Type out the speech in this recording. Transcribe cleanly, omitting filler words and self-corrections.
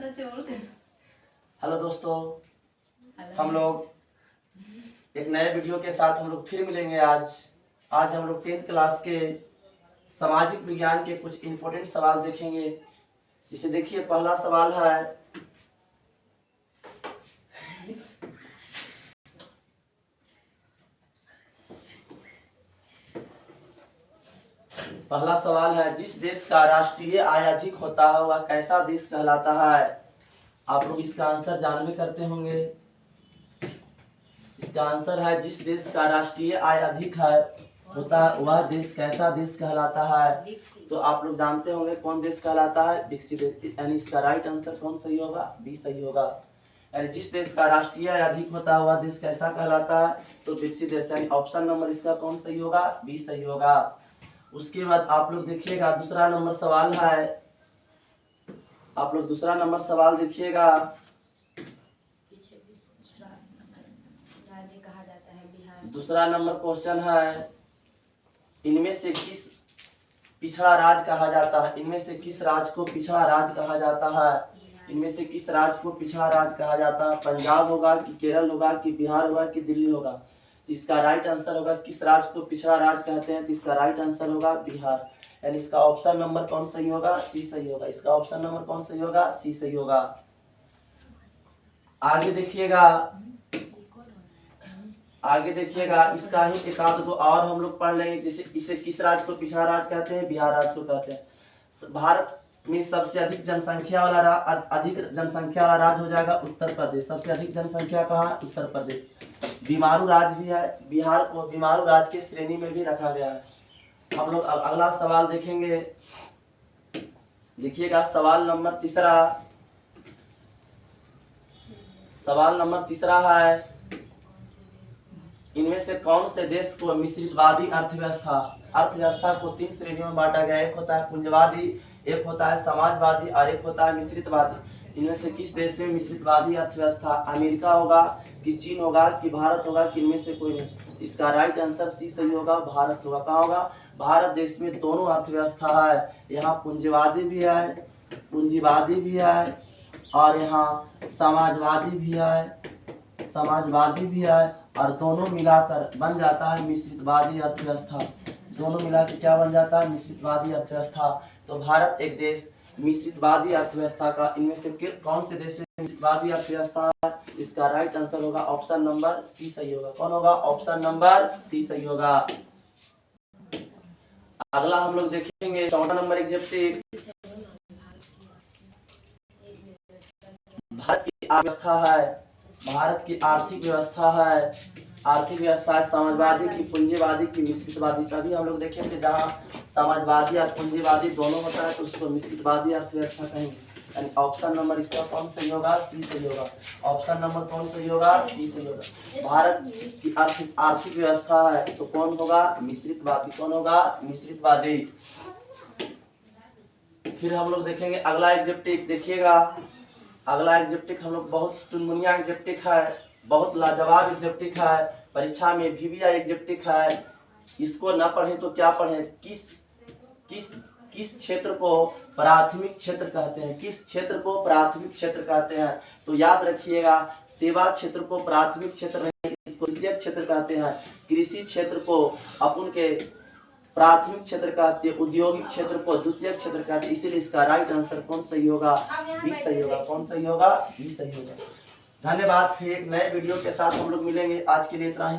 Hello दोस्तों, हम लोग एक नए वीडियो के साथ हम लोग फिर मिलेंगे। आज हम लोग 10th क्लास के सामाजिक विज्ञान के कुछ इम्पोर्टेंट सवाल देखेंगे। जिसे देखिए, पहला सवाल है, जिस देश का राष्ट्रीय आय अधिक होता है वह कैसा देश कहलाता है। आप लोग इसका आंसर जानबे करते होंगे। इसका आंसर है, जिस देश का राष्ट्रीय आय अधिक होता है वह देश कैसा देश कहलाता है। तो आप लोग जानते होंगे कौन देश कहलाता है, विकसित देश। यानी इसका राइट आंसर कौन सही होगा, बी सही होगा। यानी जिस देश का राष्ट्रीय आय अधिक होता है वह देश कैसा कहलाता है, तो विकसित देश। यानी ऑप्शन नंबर इसका कौन सही होगा, बी सही होगा। उसके बाद आप लोग देखिएगा, दूसरा नंबर सवाल है। आप लोग दूसरा नंबर सवाल देखिएगा। दूसरा नंबर क्वेश्चन है, इनमें से किस पिछड़ा राज्य कहा जाता है। इनमें से किस राज्य को पिछड़ा राज्य कहा जाता है। इनमें से किस राज्य को पिछड़ा राज्य कहा जाता है। पंजाब होगा कि केरल होगा कि बिहार होगा कि दिल्ली होगा। इसका राइट आंसर होगा, किस राज्य को पिछड़ा राज्य कहते हैं, तो इसका राइट आंसर होगा बिहार। यानी इसका ऑप्शन नंबर कौन सही होगा, सी सही होगा। इसका ऑप्शन नंबर कौन सही होगा, सी सही होगा। आगे देखिएगा, इसका ही एक आध को और हम लोग पढ़ लेंगे। जैसे इसे किस राज्य को पिछड़ा राज्य कहते हैं, बिहार राज्य को कहते हैं। भारत में सबसे अधिक जनसंख्या वाला राज्य हो जाएगा उत्तर प्रदेश। सबसे अधिक जनसंख्या कहाँ, उत्तर प्रदेश। बीमारू राज्य भी है, बिहार को बीमारू राज्य की श्रेणी में भी रखा गया है। हम लोग अब अगला सवाल देखेंगे। देखिएगा, सवाल नंबर तीसरा है, इनमें से कौन से देश को मिश्रितवादी अर्थव्यवस्था को 3 श्रेणियों में बांटा गया। एक होता है पूंजीवादी, एक होता है समाजवादी और एक होता है मिश्रितवादी। इनमें से किस देश में मिश्रितवादी अर्थव्यवस्था, अमेरिका होगा कि चीन होगा कि भारत होगा कि इनमें से कोई नहीं। इसका राइट आंसर सी सही होगा, भारत होगा। कहाँ होगा, भारत देश में दोनों अर्थव्यवस्था है। यहाँ पूंजीवादी भी है और यहाँ समाजवादी भी है और दोनों मिलाकर बन जाता है मिश्रितवादी अर्थव्यवस्था। दोनों मिलाकर क्या बन जाता है, मिश्रितवादी अर्थव्यवस्था। तो भारत एक देश मिश्रितवादी अर्थव्यवस्था का, इनमें से कौन से देश में मिश्रितवादी अर्थव्यवस्था है। इसका राइट आंसर होगा ऑप्शन नंबर सी सही होगा। कौन होगा, ऑप्शन नंबर सी सही होगा। अगला हम लोग देखेंगे, 14 नंबर एग्जेक्टिव। भारत की आर्थिक व्यवस्था है समाजवादी की, पूंजीवादी की, मिश्रितवादी। तभी हम लोग देखेंगे जहाँ समाजवादी और पूंजीवादी दोनों होता है तो उसको मिश्रितवादी अर्थव्यवस्था कहेंगे। यानी ऑप्शन नंबर इसका कौन सही होगा, सी सही होगा। ऑप्शन नंबर कौन सही होगा, सी सही होगा। भारत की आर्थिक व्यवस्था है तो कौन होगा, मिश्रितवादी। कौन होगा, मिश्रितवादी। फिर हम लोग देखेंगे अगला एग्जेक्टिव। देखिएगा, अगला एग्जेक्टिव हम लोग बहुत चुनमुनिया एग्जेक्टिव है, बहुत लाजवाब एग्जेक्टिव है। परीक्षा में भी एग्जेक्टिव है। इसको न पढ़ें तो क्या पढ़ें। किस क्षेत्र को प्राथमिक क्षेत्र कहते हैं। किस क्षेत्र को प्राथमिक क्षेत्र कहते हैं, तो याद रखिएगा, सेवा क्षेत्र को प्राथमिक क्षेत्र नहीं, इसको द्वितीयक क्षेत्र कहते हैं। कृषि क्षेत्र को अपन के प्राथमिक क्षेत्र कहते हैं, औद्योगिक क्षेत्र को द्वितीयक क्षेत्र कहते हैं। इसीलिए इसका राइट आंसर कौन सही होगा, बी सही होगा। कौन सही होगा, बी सही होगा। धन्यवाद। फिर एक नए वीडियो के साथ हम लोग मिलेंगे। आज के लिए इतना ही।